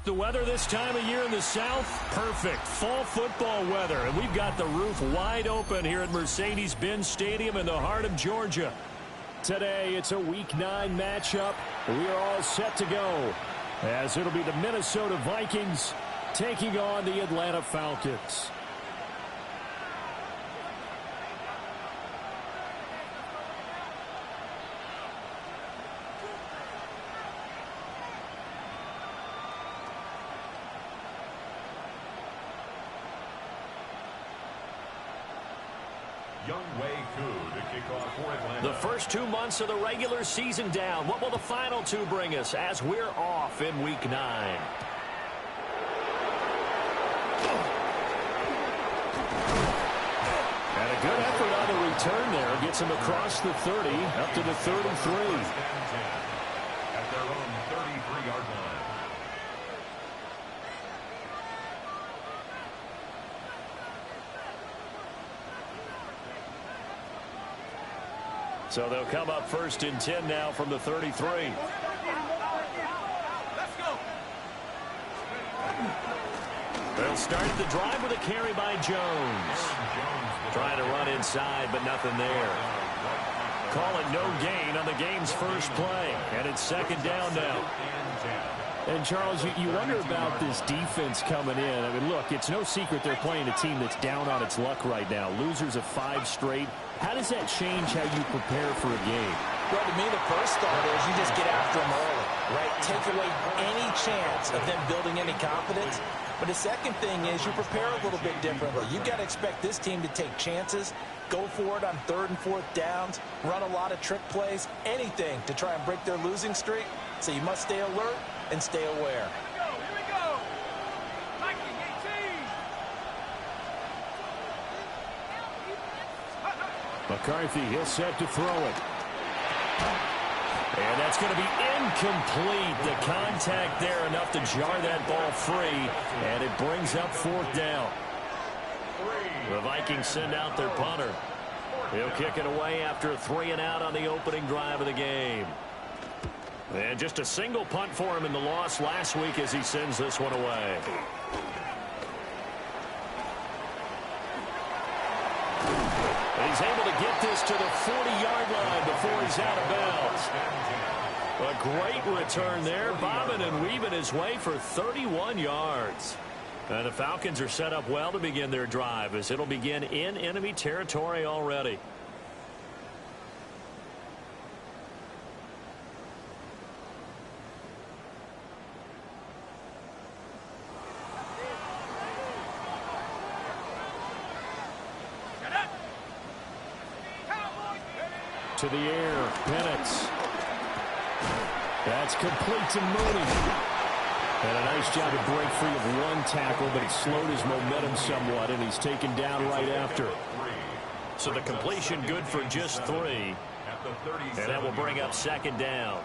the weather this time of year in the South? Perfect. Fall football weather. And we've got the roof wide open here at Mercedes-Benz Stadium in the heart of Georgia. Today, it's a Week 9 matchup. We are all set to go, as it'll be the Minnesota Vikings taking on the Atlanta Falcons. The first 2 months of the regular season down. What will the final 2 bring us as we're off in Week 9? And a good effort on the return there. Gets him across the 30, up to the 33. At their own 33-yard line. So they'll come up first and 10 now from the 33. Let's go. They'll start the drive with a carry by Jones. Trying to run inside, but nothing there. Call it no gain on the game's first play. And it's second down now. And, Charles, you wonder about this defense coming in. I mean, look, it's no secret they're playing a team that's down on its luck right now. Losers of 5 straight. How does that change how you prepare for a game? Well, to me, the first thought is you just get after them early, right? Take away any chance of them building any confidence. But the second thing is you prepare a little bit differently. You've got to expect this team to take chances, go for it on 3rd and 4th downs, run a lot of trick plays, anything to try and break their losing streak. So you must stay alert and stay aware. Here we go. Viking 18. McCarthy, he'll set to throw it. And that's going to be incomplete. The contact there enough to jar that ball free. And it brings up 4th down. The Vikings send out their punter. He'll kick it away after a 3 and out on the opening drive of the game. And just a single punt for him in the loss last week as he sends this one away. And he's able to get this to the 40-yard line before he's out of bounds. A great return there, bobbing and weaving his way for 31 yards. And the Falcons are set up well to begin their drive as it'll begin in enemy territory already. To the air, Penix. That's complete to Mooney. And a nice job to break free of 1 tackle, but he slowed his momentum somewhat, and he's taken down right after. So the completion good for just 3. And that will bring up second down.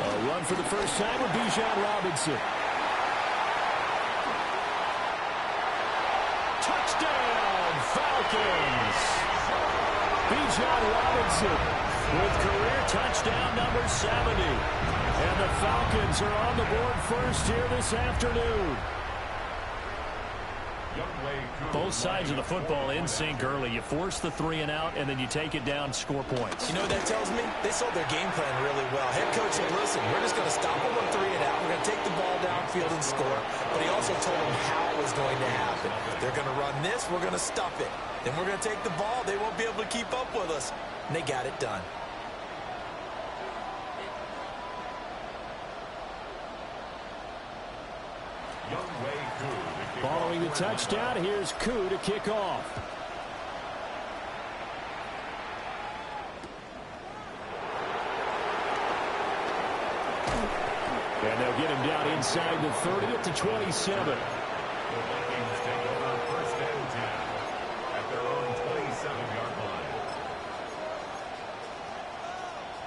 A run for the first time with Bijan Robinson. Touchdown, Falcons! Bijan Robinson with career touchdown number 70. And the Falcons are on the board first here this afternoon. Both sides of the football in sync early. You force the 3 and out, and then you take it down, score points. You know what that tells me? They saw their game plan really well. Head coach said, listen, we're just going to stop them on 3 and out. We're going to take the ball downfield and score. But he also told them how it was going to happen. They're going to run this. We're going to stuff it. Then we're going to take the ball. They won't be able to keep up with us. And they got it done. Following the touchdown, here's Koo to kick off. And they'll get him down inside the 30 at the 27.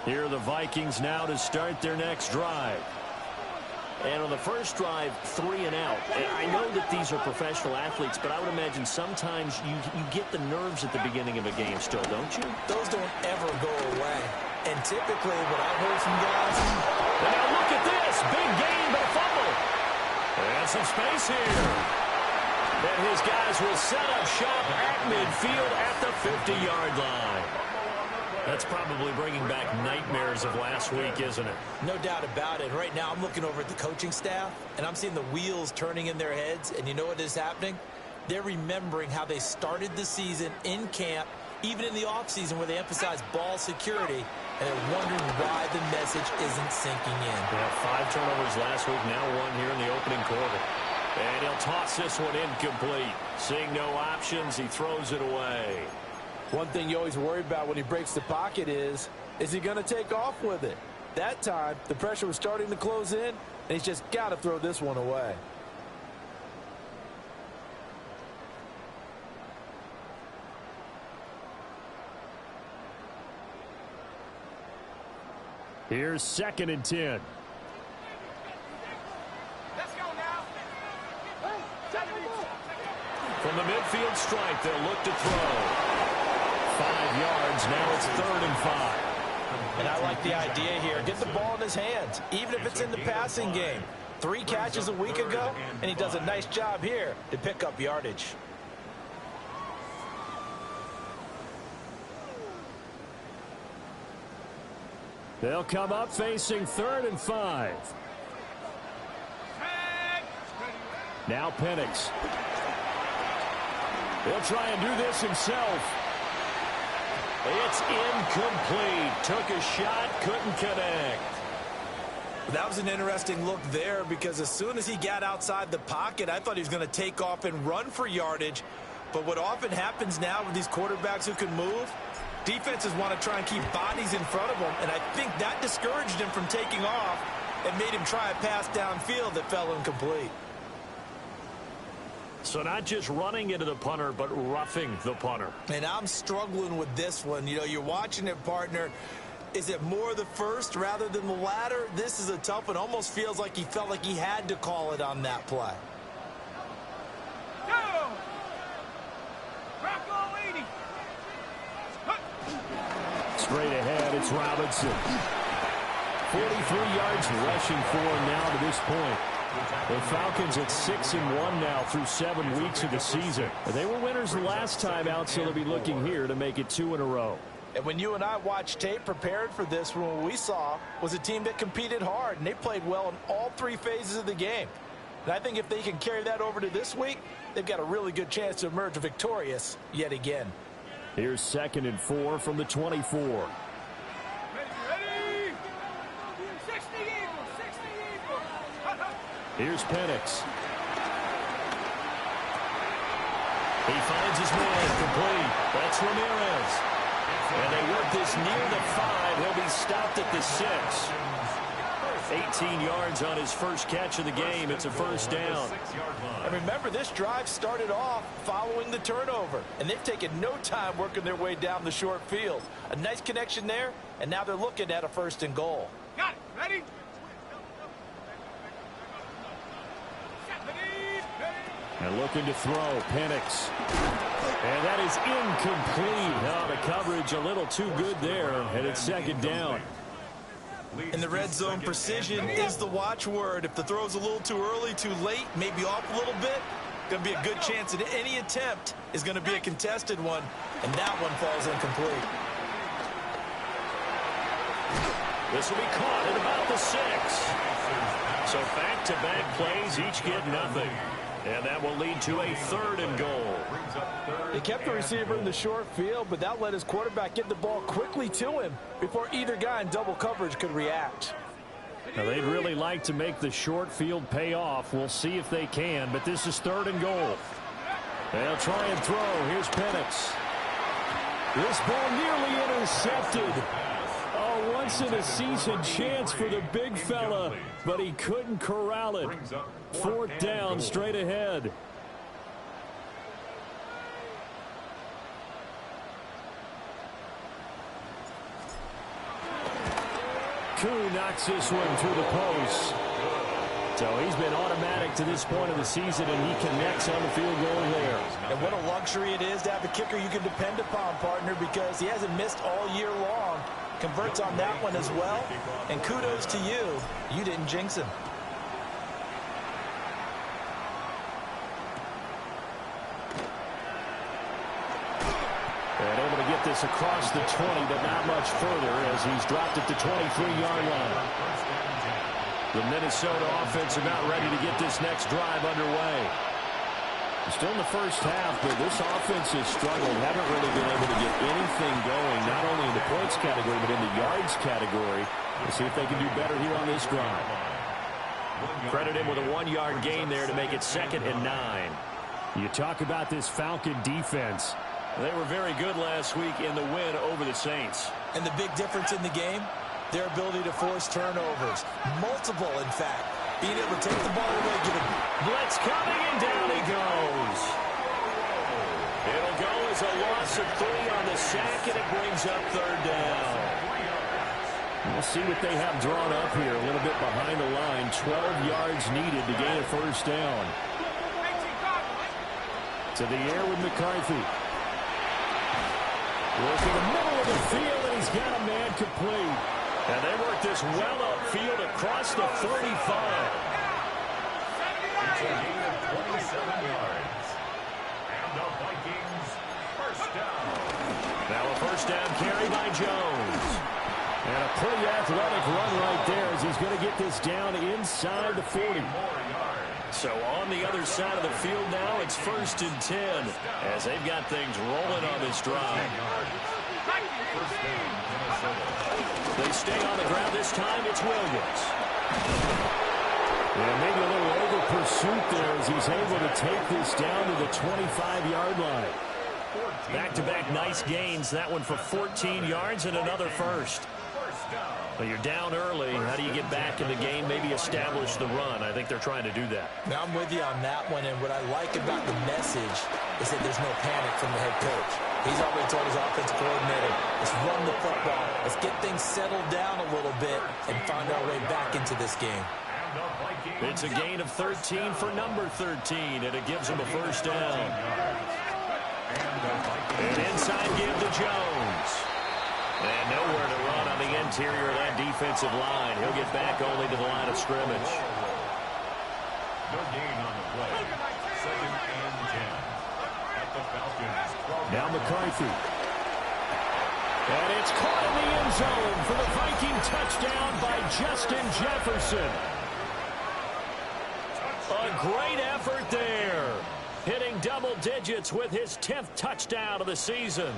Here are the Vikings now to start their next drive. And on the first drive, 3 and out. And I know that these are professional athletes, but I would imagine sometimes you get the nerves at the beginning of a game still, don't you? Those don't ever go away. And typically what I've heard from guys... And now look at this. Big gain, but a fumble. And some space here. And his guys will set up shop at midfield at the 50-yard line. That's probably bringing back nightmares of last week, isn't it? No doubt about it. Right now, I'm looking over at the coaching staff, and I'm seeing the wheels turning in their heads. And you know what is happening? They're remembering how they started the season in camp, even in the offseason where they emphasized ball security, and they're wondering why the message isn't sinking in. Yeah, 5 turnovers last week, now 1 here in the opening quarter. And he'll toss this one incomplete. Seeing no options, he throws it away. One thing you always worry about when he breaks the pocket is he going to take off with it? That time, the pressure was starting to close in, and he's just got to throw this one away. Here's 2nd and 10. Let's go now. From the midfield stripe, they'll look to throw. 5 yards, now it's 3rd and 5. And I like the idea here. Get the ball in his hands, even if it's in the passing game. 3 catches a week ago, and he does a nice job here to pick up yardage. They'll come up facing 3rd and 5. Now Penix. He'll try and do this himself. It's incomplete. Took a shot, couldn't connect. That was an interesting look there because as soon as he got outside the pocket, I thought he was going to take off and run for yardage. But what often happens now with these quarterbacks who can move, defenses want to try and keep bodies in front of them, and I think that discouraged him from taking off and made him try a pass downfield that fell incomplete. So not just running into the punter, but roughing the punter. And I'm struggling with this one. You know, you're watching it, partner. Is it more the first rather than the latter? This is a tough one. Almost feels like he felt like he had to call it on that play. Straight ahead, it's Robinson. 43 yards rushing for him now to this point. The Falcons at 6-1 now through 7 weeks of the season. They were winners the last time out, so they'll be looking here to make it 2 in a row. And when you and I watched tape prepared for this one, what we saw was a team that competed hard, and they played well in all 3 phases of the game. And I think if they can carry that over to this week, they've got a really good chance to emerge victorious yet again. Here's 2nd and 4 from the 24. Ready? 60 Eagles. Here's Penix. He finds his man complete. That's Ramirez. And they work this near the 5. He'll be stopped at the 6. 18 yards on his first catch of the game. It's a first down. And remember, this drive started off following the turnover, and they've taken no time working their way down the short field. A nice connection there, and now they're looking at a 1st and goal. Got it. Ready? And looking to throw, Penix. And that is incomplete. Oh, the coverage a little too good there, and it's 2nd down. In the red zone, precision is the watchword. If the throw's a little too early, too late, maybe off a little bit, going to be a good chance that any attempt is going to be a contested one, and that one falls incomplete. This will be caught at about the 6. So back-to-back plays, each get nothing. And that will lead to a 3rd and goal. They kept the receiver in the short field, but that let his quarterback get the ball quickly to him before either guy in double coverage could react. Now, they'd really like to make the short field pay off. We'll see if they can, but this is 3rd and goal. They'll try and throw. Here's Penix. This ball nearly intercepted. Oh, once-in-a-season chance for the big fella, but he couldn't corral it. 4th down, straight ahead. Koo knocks this one through the post. So he's been automatic to this point of the season, and he connects on the field goal there. And what a luxury it is to have a kicker you can depend upon, partner, because he hasn't missed all year long. Converts on that one as well. And kudos to you. You didn't jinx him. And able to get this across the 20, but not much further as he's dropped it to 23-yard line. The Minnesota offense about ready to get this next drive underway. Still in the first half, but this offense has struggled. Haven't really been able to get anything going, not only in the points category, but in the yards category. We'll see if they can do better here on this drive. Credit him with a 1-yard gain there to make it 2nd and 9. You talk about this Falcon defense. They were very good last week in the win over the Saints. And the big difference in the game, their ability to force turnovers. Multiple, in fact. Being able to take the ball away, give it. Blitz coming, and down he goes. It'll go as a loss of 3 on the sack, and it brings up 3rd down. We'll see what they have drawn up here. A little bit behind the line. 12 yards needed to gain a 1st down. To the air with McCarthy. Working the middle of the field, and he's got a man complete. And they work this well upfield across the 35. It's a gain of 27 yards. And the Vikings, 1st down. Now a 1st down carry by Jones. And a pretty athletic run right there as he's going to get this down inside the 40. So on the other side of the field now, it's 1st and 10 as they've got things rolling on this drive. They stay on the ground this time. It's Williams. And maybe a little over pursuit there as he's able to take this down to the 25-yard line. Back-to-back nice gains. That one for 14 yards and another 1st. But you're down early. How do you get back in the game? Maybe establish the run. I think they're trying to do that. Now I'm with you on that one, and what I like about the message is that there's no panic from the head coach. He's already told his offensive coordinator, let's run the football. Let's get things settled down a little bit and find our way back into this game. It's a gain of 13 for number 13, and it gives him a 1st down. And inside give to Jones. And nowhere to run on the interior of that defensive line. He'll get back only to the line of scrimmage. No gain on the play. 2nd and 10. At the Falcons. Now McCarthy. And it's caught in the end zone for the Viking touchdown by Justin Jefferson. A great effort there. Hitting double digits with his 10th touchdown of the season.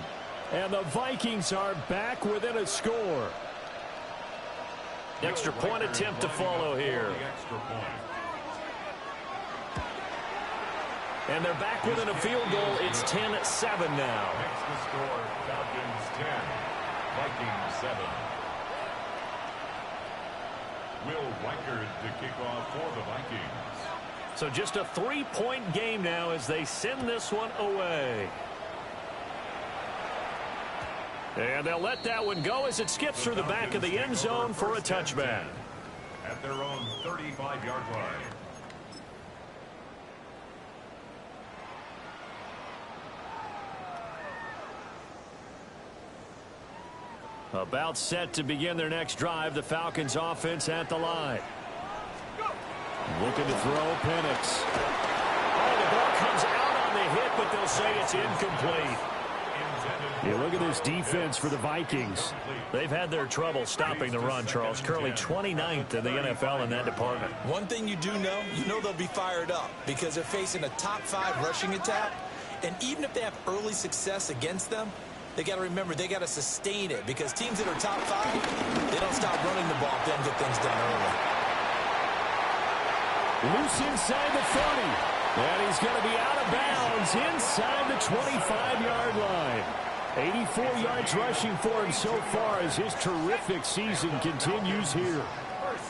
And the Vikings are back within a score. Extra point attempt to follow here. And they're back within a field goal. It's 10-7 now. Next to score, Falcons 10, Vikings 7. Will Reichard to kick off for the Vikings. So just a 3-point game now as they send this one away. And they'll let that one go as it skips through the back of the end zone for a touchback. At their own 35-yard line. About set to begin their next drive, the Falcons offense at the line. Looking to throw, Penix. Oh, the ball comes out on the hit, but they'll say it's incomplete. Yeah, look at this defense for the Vikings. They've had their trouble stopping the run, Charles. Currently 29th in the NFL in that department. One thing you do know, they'll be fired up because they're facing a top 5 rushing attack. And even if they have early success against them, they got to remember they got to sustain it because teams that are top 5, they don't stop running the ball if they don't get things done early. Loose inside the 30. And he's going to be out of bounds inside the 25-yard line. 84 yards rushing for him so far as his terrific season continues here.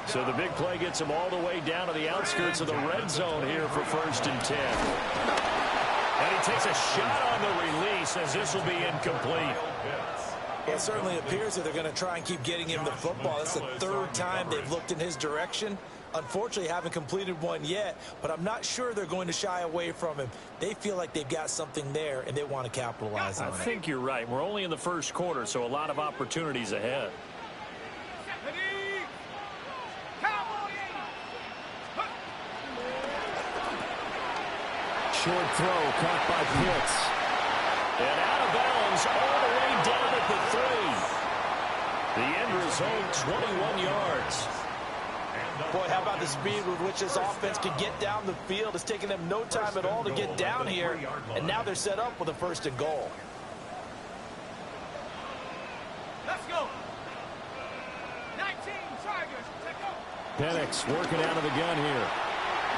So the big play gets him all the way down to the outskirts of the red zone here for 1st and 10. And he takes a shot on the release as this will be incomplete. It certainly appears that they're going to try and keep getting him the football. That's the 3rd time they've looked in his direction. unfortunately haven't completed one yet, but I'm not sure they're going to shy away from him. They feel like they've got something there, and they want to capitalize on it. I think you're right. We're only in the first quarter, so a lot of opportunities ahead. Short throw caught by Pitts. And out of bounds all the way down at the 3. The end result, 21 yards. Boy, how about the speed with which this offense can get down the field? It's taken them no time at all to get down here, and now they're set up with a 1st and goal. Let's go. 19 Tigers. Let's go. Penix working out of the gun here.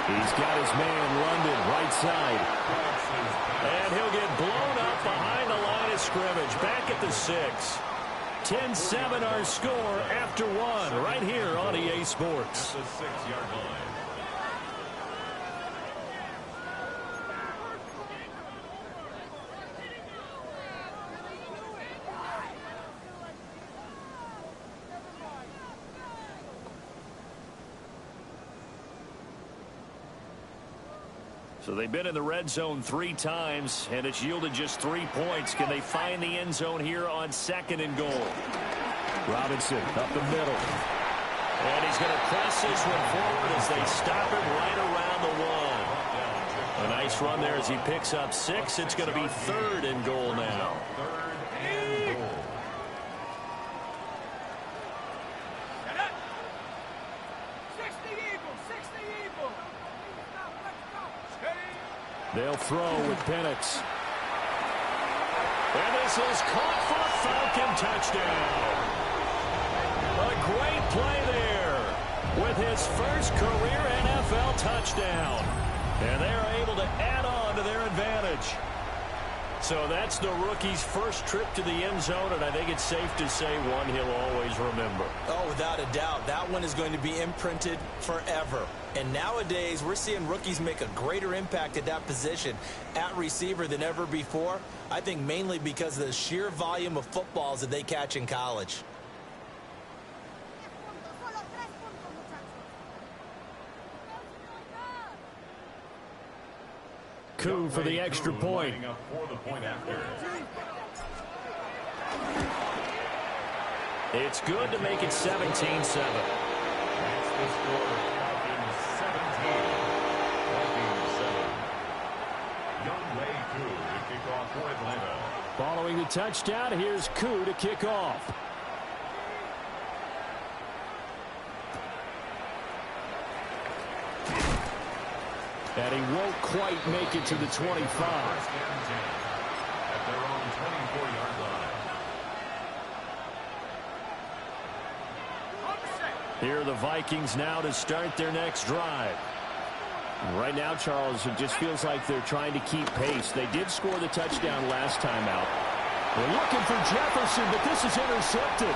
He's got his man London right side. And he'll get blown up behind the line of scrimmage. Back at the 6. 10-7 our score after 1 right here on EA Sports. At the 6-yard line. So they've been in the red zone 3 times, and it's yielded just 3 points. Can they find the end zone here on 2nd and goal? Robinson up the middle. And he's going to press this one forward as they stop it right around the 1. A nice run there as he picks up 6. It's going to be 3rd and goal now. 3rd and goal. They'll throw with Penix. And this is caught for a Falcon touchdown. A great play there with his first career NFL touchdown. And they're able to add on to their advantage. So that's the rookie's first trip to the end zone, and I think it's safe to say one he'll always remember. Oh, without a doubt. That one is going to be imprinted forever. And nowadays, we're seeing rookies make a greater impact at that position at receiver than ever before. I think mainly because of the sheer volume of footballs that they catch in college. Coup for the extra point. For the point after. It's good to make it 17-7. That's the score. Falcons 17. Falcons 7. Younghoe Koo to kick off for Atlanta. Following the touchdown, here's Koo to kick off. And he won't quite make it to the 25. First and 10 at their own 24-yard line. Here are the Vikings now to start their next drive. Right now, Charles, it just feels like they're trying to keep pace. They did score the touchdown last time out. They're looking for Jefferson, but this is intercepted.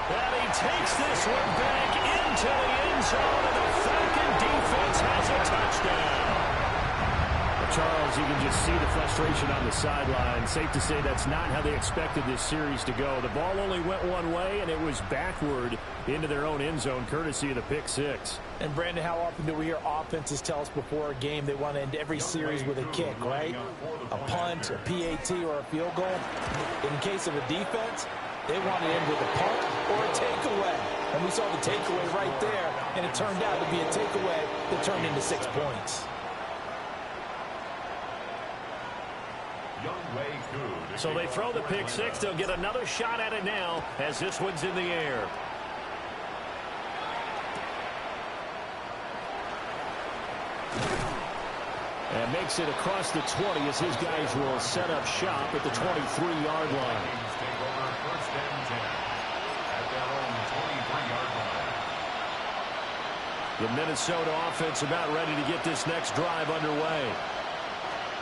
And he takes this one back into the end zone, and the Falcon defense has a touchdown. Charles, you can just see the frustration on the sideline. Safe to say that's not how they expected this series to go. The ball only went one way, and it was backward into their own end zone, courtesy of the pick six. And, Brandon, how often do we hear offenses tell us before a game they want to end every series with a kick, right? A punt, a PAT, or a field goal. In case of a defense, they want to end with a punt or a takeaway. And we saw the takeaway right there, and it turned out to be a takeaway that turned into 6 points. So they throw the pick six. They'll get another shot at it now as this one's in the air. And makes it across the 20 as his guys will set up shop at the 23-yard line. The Minnesota offense about ready to get this next drive underway.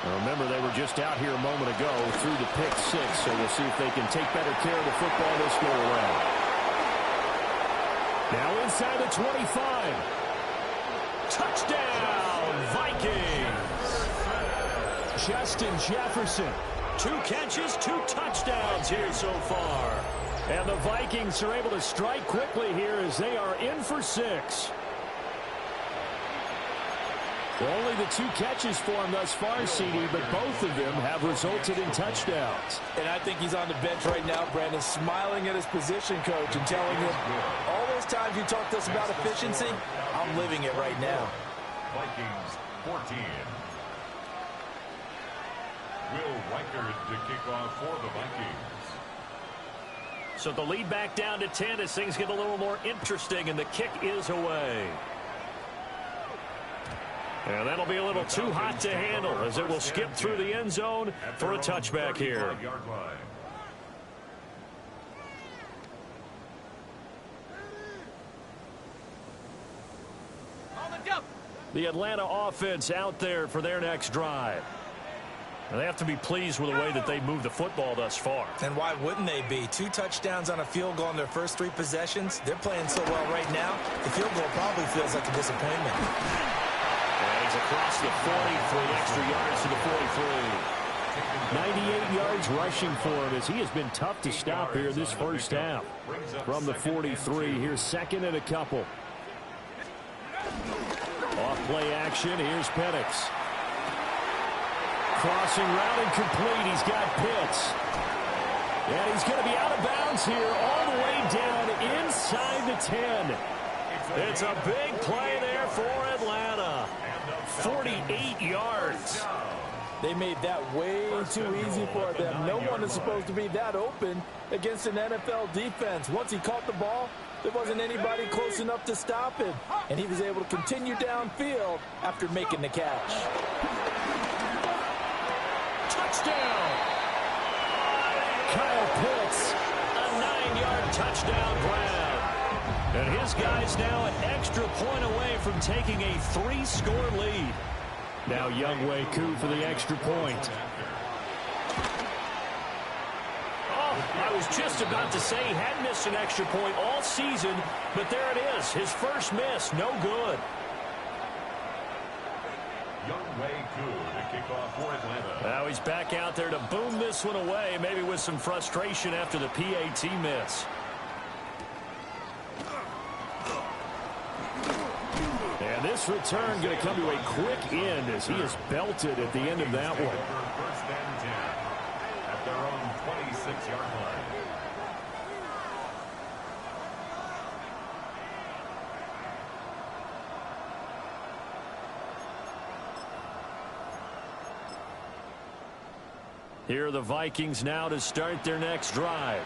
Now remember, they were just out here a moment ago through the pick six, so we'll see if they can take better care of the football this go around. Now inside the 25. Touchdown, Vikings! Justin Jefferson. 2 catches, 2 touchdowns here so far. And the Vikings are able to strike quickly here as they are in for 6. Only the 2 catches for him thus far, CD, but both of them have resulted in touchdowns. And I think he's on the bench right now, Brandon, smiling at his position coach and telling him, all those times you talked to us about efficiency, I'm living it right now. Vikings 14. Will Riker to kick off for the Vikings. So the lead back down to 10 as things get a little more interesting, and the kick is away. And that'll be a little too hot to handle as it will skip through the end zone for a touchback here. The Atlanta offense out there for their next drive. And they have to be pleased with the way that they moved the football thus far. And why wouldn't they be? 2 touchdowns on a field goal in their first 3 possessions. They're playing so well right now, the field goal probably feels like a disappointment. And he's across the 40 for the extra yards to the 43. 98 yards rushing for him as he has been tough to stop here this first half. From the 43, here's second and a couple. Off play action, here's Penix. Crossing route and complete. He's got Pitts. And he's going to be out of bounds here all the way down inside the 10. It's a big play there for Atlanta. 48 yards. They made that way too easy for them. No one is supposed to be that open against an NFL defense. Once he caught the ball, there wasn't anybody close enough to stop him. And he was able to continue downfield after making the catch. Touchdown! Kyle Pitts, a 9-yard touchdown grab. And his guys now an extra point away from taking a 3-score lead. Now Younghoe Koo for the extra point. Oh, I was just about to say he had missed an extra point all season, but there it is. His first miss, no good. Younghoe Koo to kick off for Atlanta. Now he's back out there to boom this one away, maybe with some frustration after the PAT miss. And this return going to come to a quick end as he is belted at the end of that one. First and 10 at their own 26-yard line. Here are the Vikings now to start their next drive.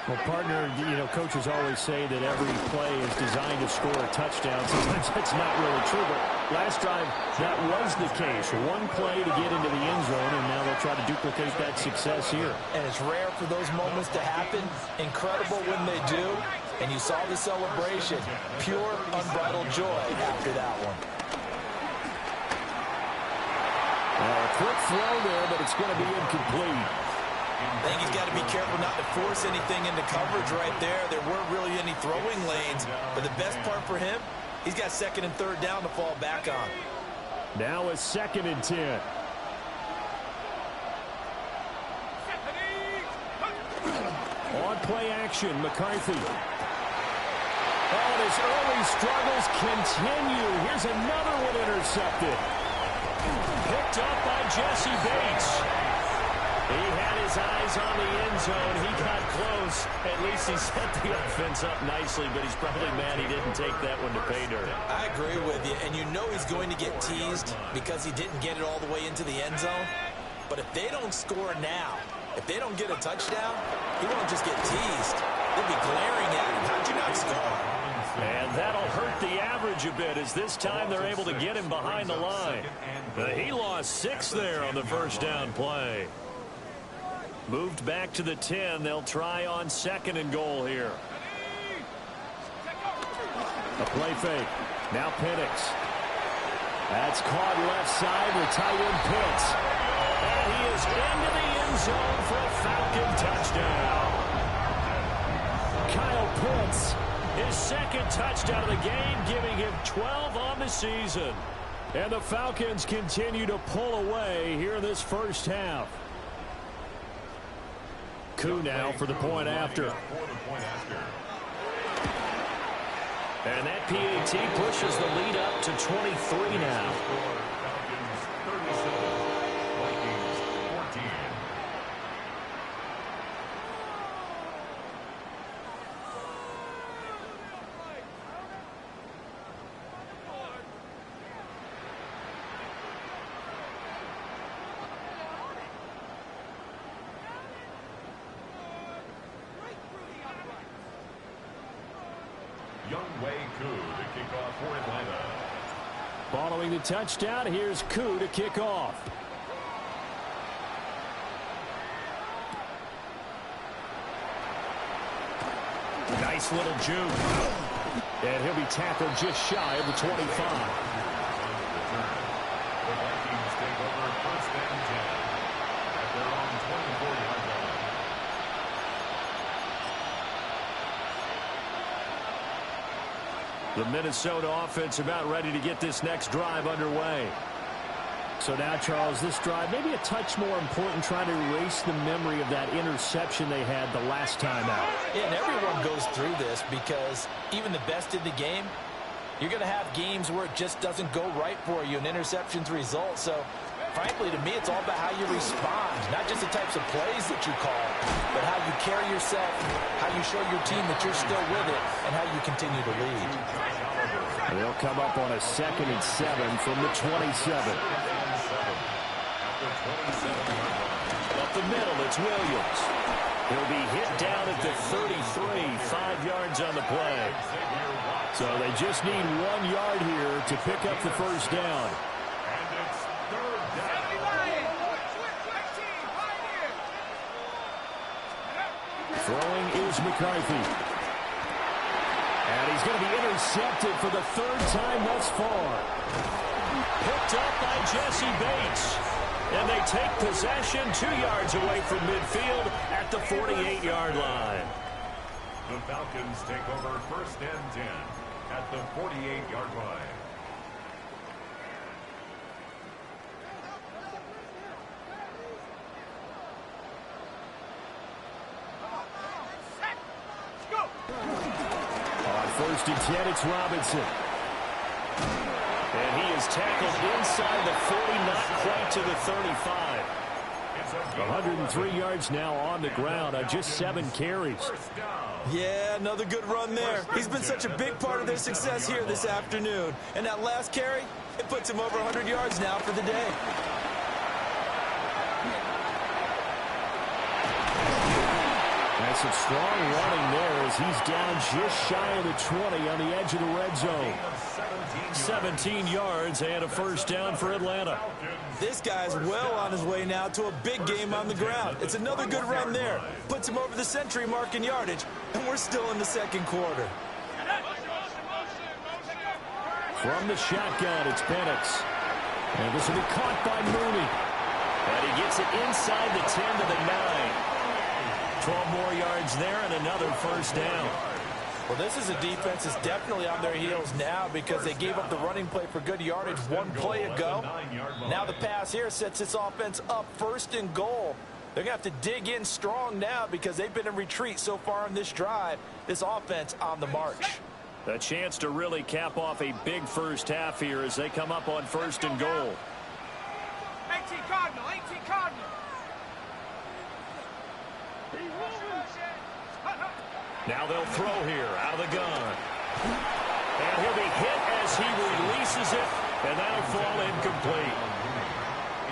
Well, partner, coaches always say that every play is designed to score a touchdown. Sometimes that's not really true, but last drive, that was the case. One play to get into the end zone, and now they'll try to duplicate that success here. And it's rare for those moments to happen. Incredible when they do. And you saw the celebration. Pure, unbridled joy after that one. A quick throw there, but it's going to be incomplete. I think he's got to be careful not to force anything into coverage right there. There weren't really any throwing lanes. But the best part for him, he's got second and third down to fall back on. Now a 2nd and 10. On play action, McCarthy. Oh, his early struggles continue. Here's another one intercepted. Picked up by Jesse Bates. He had his eyes on the end zone. He got close. At least he set the offense up nicely, but he's probably mad he didn't take that one to pay dirt. I agree with you, and you know he's going to get teased because he didn't get it all the way into the end zone. But if they don't score now, if they don't get a touchdown, he won't just get teased. They'll be glaring at him. How'd you not score? And that'll hurt the average a bit as this time they're able to get him behind the line. He lost 6 there on the first down play. Moved back to the 10. They'll try on 2nd and goal here. A play fake. Now Penix. That's caught left side with tight end Pitts. And he is into the end zone for a Falcon touchdown. Kyle Pitts, his 2nd touchdown of the game, giving him 12 on the season. And the Falcons continue to pull away here in this first half. Koo now for the point after. And that PAT pushes the lead up to 23 now. Falcons 37, Vikings 14. Younghoe Koo to kick off for Atlanta. Following the touchdown, here's Koo to kick off. Nice little juke. And he'll be tackled just shy of the 25. The Vikings take over first and 10 at their own 24-yard line. The Minnesota offense about ready to get this next drive underway. So now, Charles, this drive maybe a touch more important, trying to erase the memory of that interception they had the last time out. Yeah, and everyone goes through this because even the best in the game, you're going to have games where it just doesn't go right for you and interceptions result. So, frankly, to me, it's all about how you respond, not just the types of plays that you call, but how you carry yourself, how you show your team that you're still with it, and how you continue to lead. And they'll come up on a 2nd and 7 from the 27. Up the middle, it's Williams. He'll be hit down at the 33, 5 yards on the play. So they just need 1 yard here to pick up the first down. And it's third down. Throwing is McCarthy. And he's going to be intercepted for the 3rd time thus far. Picked up by Jesse Bates. And they take possession 2 yards away from midfield at the 48-yard line. The Falcons take over first and 10 at the 48-yard line. On 1st and 10, it's Robinson. And he is tackled inside the 40, not quite to the 35. 103 yards now on the ground on just 7 carries. Yeah, another good run there. He's been such a big part of their success here this afternoon. And that last carry, it puts him over 100 yards now for the day. That's some strong running there as he's down just shy of the 20 on the edge of the red zone. 17 yards and a first down for Atlanta. This guy's well on his way now to a big game on the ground. It's another good run there. Puts him over the century mark in yardage, and we're still in the 2nd quarter. From the shotgun, it's Penix. And this will be caught by Mooney. And he gets it inside the 10 to the 9. 12 more yards there and another first down. Well, this is a defense that's definitely on their heels now because they gave up the running play for good yardage 1 play ago. Now the pass here sets this offense up 1st and goal. They're going to have to dig in strong now because they've been in retreat so far in this drive. This offense on the march. A chance to really cap off a big first half here as they come up on 1st and goal. 18 Cardinal, 18 Cardinal. Now they'll throw here out of the gun. And he'll be hit as he releases it, and that'll fall incomplete.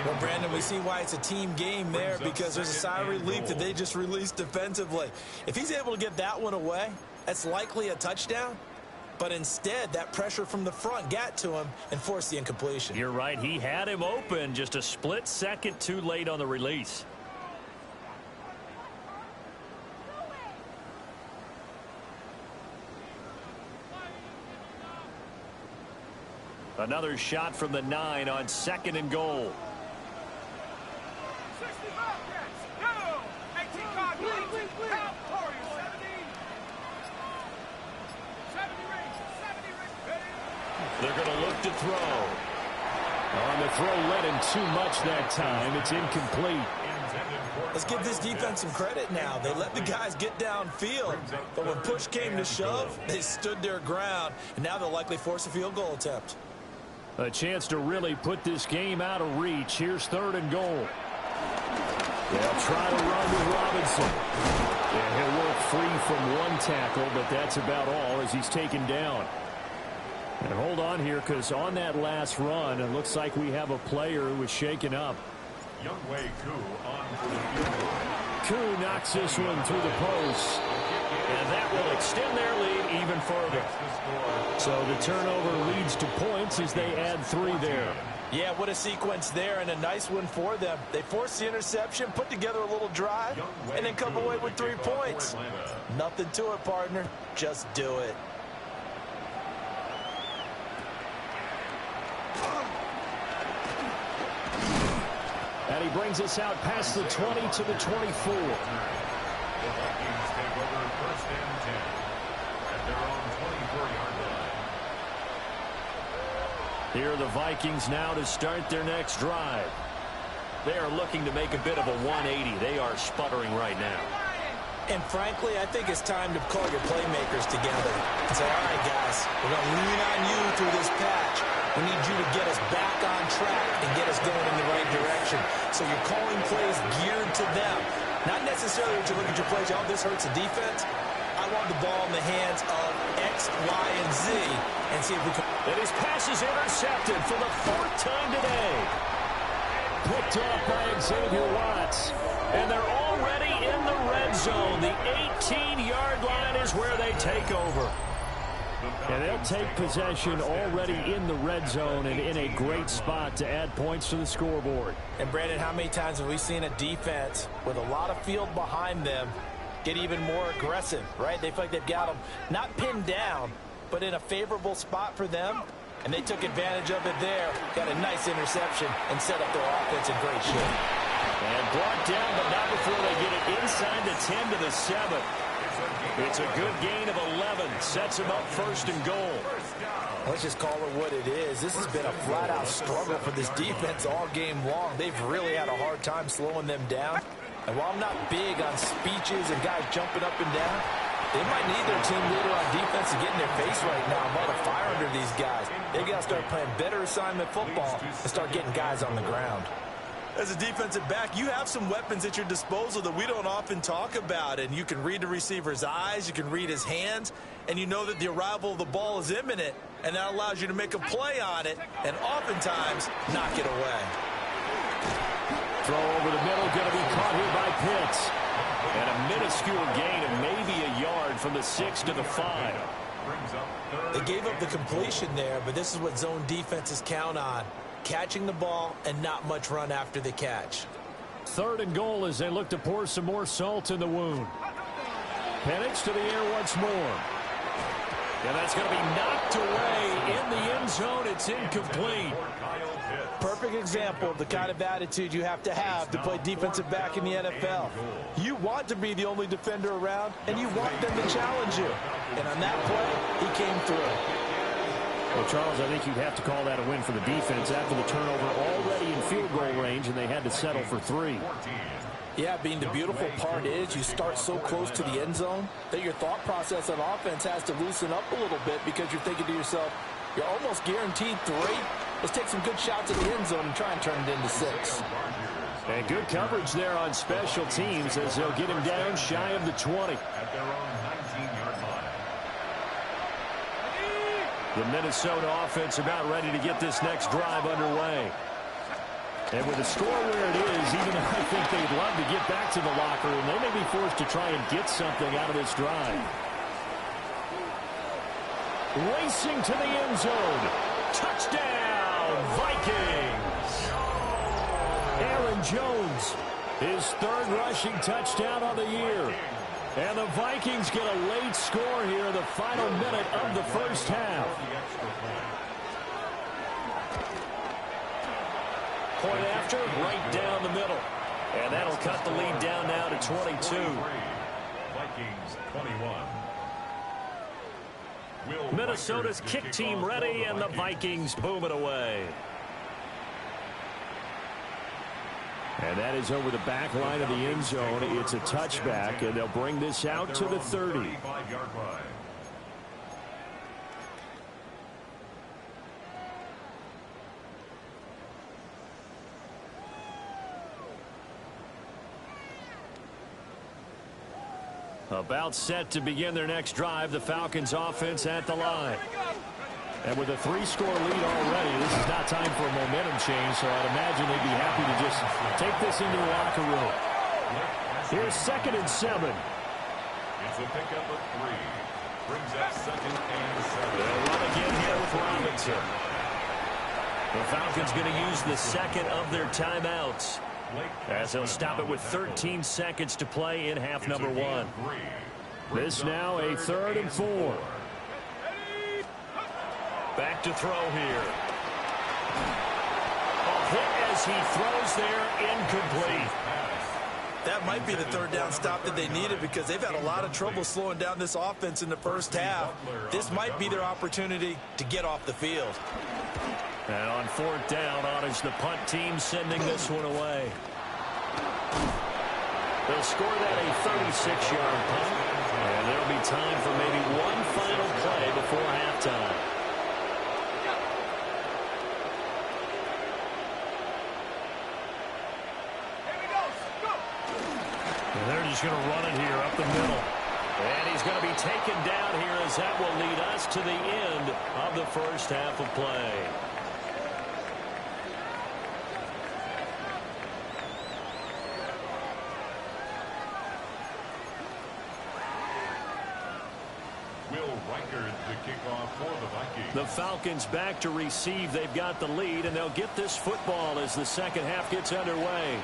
Well, Brandon, we see why it's a team game there because there's a sigh of relief that they just released defensively. If he's able to get that one away, that's likely a touchdown. But instead, that pressure from the front got to him and forced the incompletion. You're right. He had him open, just a split second too late on the release. Another shot from the 9 on 2nd and goal. 65 no! 18 Cardinal, 18 Cal Warriors, 70 rings, They're going to look to throw. On the throw, led him too much that time. It's incomplete. Intended Let's give this defense some credit now. They let the guys get downfield, but when push came to shove, they stood their ground, and now they'll likely force a field goal attempt. A chance to really put this game out of reach. Here's 3rd and goal. They'll try to run with Robinson. Yeah, he'll work free from one tackle, but that's about all as he's taken down. And hold on here, because on that last run, it looks like we have a player who was shaken up. Younghoe Koo on for the field goal. Koo knocks this one through the post. And that will extend their lead even further. So the turnover leads to points as they add 3 there. Yeah, what a sequence there, and a nice one for them. They forced the interception, put together a little drive, and then come away with 3 points. Nothing to it, partner. Just do it. And he brings us out past the 20 to the 24. The Vikings take over 1st and 10 at their own 24-yard line. Here are the Vikings now to start their next drive. They are looking to make a bit of a 180. They are sputtering right now. And frankly, I think it's time to call your playmakers together and say, all right, guys, we're going to lean on you through this patch. We need you to get us back on track and get us going in the right direction. So you're calling plays geared to them. Not necessarily that you look at your plays, oh, this hurts the defense. I want the ball in the hands of X, Y, and Z and see if we can. And his pass is intercepted for the 4th time today. Picked off by Xavier Watts. And they're already in the red zone. The 18-yard line is where they take over. And they'll take possession already in the red zone and in a great spot to add points to the scoreboard. And Brandon, how many times have we seen a defense with a lot of field behind them get even more aggressive, right? They feel like they've got them not pinned down, but in a favorable spot for them. And they took advantage of it there. Got a nice interception and set up their offense in great shape. And brought down, but not before they get it inside the 10 to the 7. It's a good gain of 11. Sets them up 1st and goal. Let's just call it what it is. This has been a flat-out struggle for this defense all game long. They've really had a hard time slowing them down. And while I'm not big on speeches and guys jumping up and down, they might need their team leader on defense to get in their face right now and light a fire under these guys. They've got to start playing better assignment football and start getting guys on the ground. As a defensive back, you have some weapons at your disposal that we don't often talk about. And you can read the receiver's eyes, you can read his hands, and you know that the arrival of the ball is imminent. And that allows you to make a play on it and oftentimes knock it away. Throw over the middle, going to be caught here by Pitts. And a minuscule gain of maybe a yard from the 6 to the 5. They gave up the completion there, but this is what zone defenses count on. Catching the ball and not much run after the catch. 3rd and goal as they look to pour some more salt in the wound. Penix to the air once more. And that's going to be knocked away in the end zone. It's incomplete. Perfect example of the kind of attitude you have to play defensive back in the NFL. You want to be the only defender around, and you want them to challenge you. And on that play, he came through. Well, Charles, I think you'd have to call that a win for the defense after the turnover already in field goal range, and they had to settle for 3. Yeah, being the beautiful part is you start so close to the end zone that your thought process on offense has to loosen up a little bit because you're thinking to yourself, you're almost guaranteed 3. Let's take some good shots at the end zone and try and turn it into 6. And good coverage there on special teams as they'll get him down shy of the 20. At their own 19-yard line. The Minnesota offense about ready to get this next drive underway. And with the score where it is, even though I think they'd love to get back to the locker room, they may be forced to try and get something out of this drive. Racing to the end zone. Touchdown, Vikings! Aaron Jones, his 3rd rushing touchdown on the year. And the Vikings get a late score here in the final minute of the first half. Point after, right down the middle. And that'll cut the lead down now to 22. Vikings 21. Minnesota's kick team ready, and the Vikings boom it away. And that is over the back line of the end zone. It's a touchback, and they'll bring this out to the 30. 35-yard line. About set to begin their next drive, the Falcons offense at the line. And with a 3-score lead already, this is not time for a momentum change, so I'd imagine they'd be happy to just take this into the locker room. Here's 2nd and 7. It's a pickup of 3. Brings up 2nd and 7. They'll run again here with Robinson. The Falcons going to use the second of their timeouts, as they'll stop it with 13 seconds to play in half number 1. This now a 3rd and 4. Back to throw here. A hit as he throws there, incomplete. That might be the 3rd down stop that they needed, because they've had a lot of trouble slowing down this offense in the first half. This might be their opportunity to get off the field. And on 4th down, Ottage, the punt team sending this one away. They'll score that a 36-yard punt, and there'll be time for maybe one final play before halftime. And they're just going to run it here up the middle. And he's going to be taken down here, as that will lead us to the end of the first half of play. Will Reichard the kickoff for the Vikings. The Falcons back to receive. They've got the lead, and they'll get this football as the second half gets underway.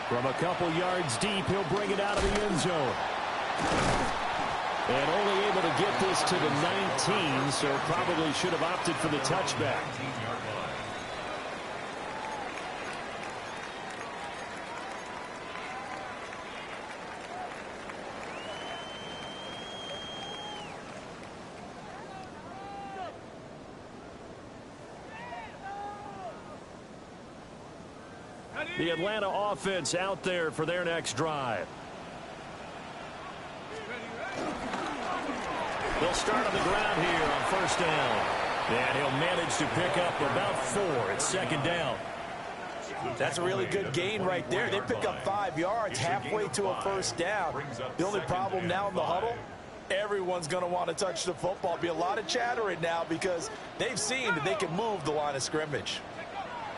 From a couple yards deep, he'll bring it out of the end zone. And only able to get this to the 19, so probably should have opted for the touchback. 19-yard line. The Atlanta offense out there for their next drive. They'll start on the ground here on 1st down. And he'll manage to pick up about 4. It's 2nd down. That's a really good gain right there. They pick up 5 yards halfway to a 1st down. The only problem now in the huddle, everyone's going to want to touch the football. Be a lot of chatter right now, because they've seen that they can move the line of scrimmage.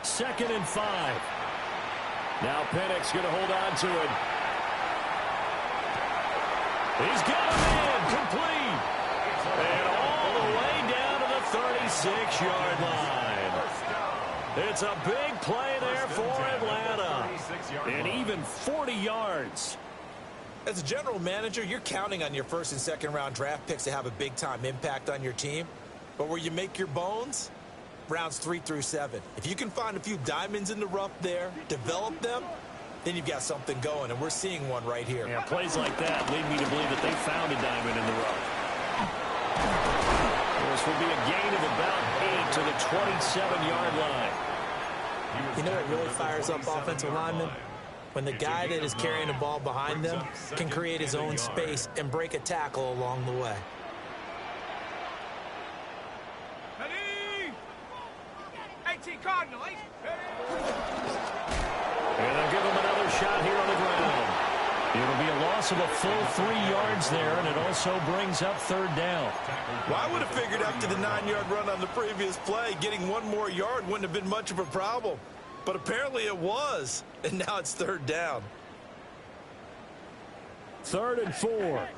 2nd and 5. Now Penix going to hold on to it. He's got him in, complete. And all the way down to the 36-yard line. It's a big play there for Atlanta. And even 40 yards. As a general manager, you're counting on your 1st and 2nd round draft picks to have a big-time impact on your team. But where you make your bones, rounds 3 through 7. If you can find a few diamonds in the rough there, develop them, then you've got something going, and we're seeing one right here. Yeah, plays like that lead me to believe that they found a diamond in the rough. This will be a gain of about 8 to the 27-yard line. You know what really fires up offensive linemen? When the guy that is carrying the ball behind them can create his own space and break a tackle along the way. And they'll give him another shot here on the ground. It'll be a loss of a full 3 yards there, and it also brings up 3rd down. Well, I would have figured after the 9-yard run on the previous play, getting 1 more yard wouldn't have been much of a problem. But apparently it was, and now it's 3rd down. 3rd and 4.